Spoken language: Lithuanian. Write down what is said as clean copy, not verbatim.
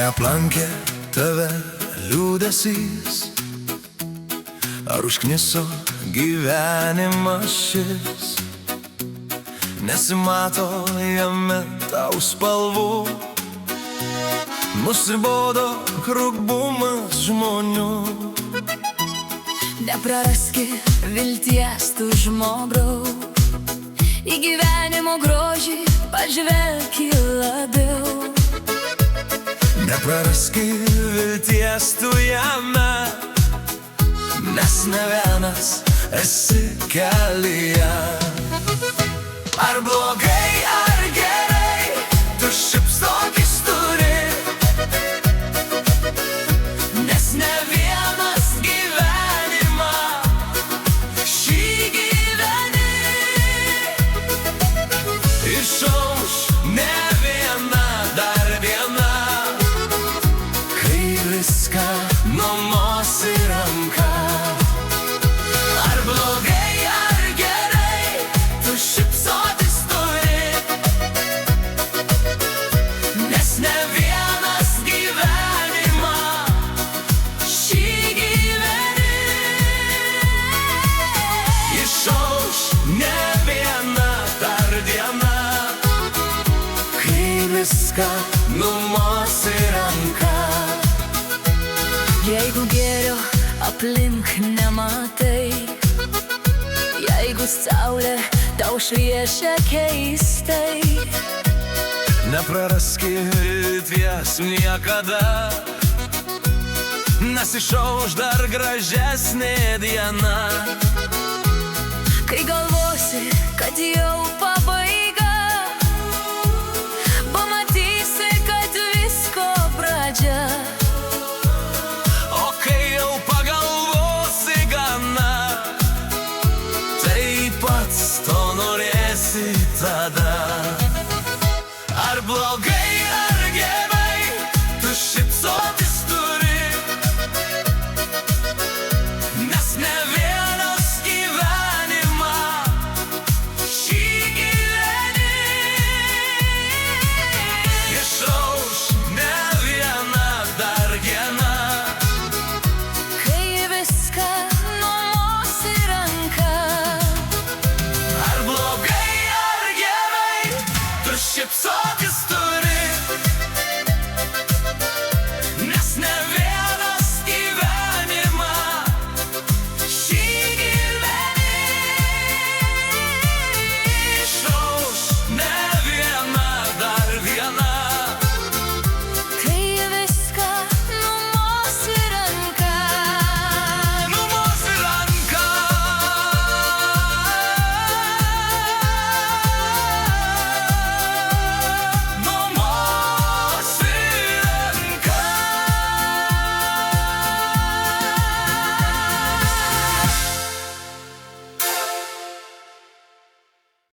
Kai aplankė tave liūdesys, ar užkniso gyvenimas šis, nesimato jame tau spalvų, nusibodo krūvumas žmonių. Nepraraski vilties tu žmogau, į gyvenimo grožį pažvelk labiau. Nepraraski vilties tu jame, nes ne vienas esi kelyje. Ar blogai, ar gerai, tu šypsokis turi, nes ne vienas gyvenimą šį gyveni. Išauš ne viena, dar viena, kai viską numosi ranka. Ar blogai, ar gerai, tu šypsotis turi, nes ne vienas gyvenimą šį gyveni. Išauš ne viena, dar diena, kai viską numosi ranka. Jeigu gėrio aplink nematai, jeigu saulė tau šviečia keistai, Nepraraski vilties niekada, nes išauš dar gražesnė diena. kai galvosi, kad jau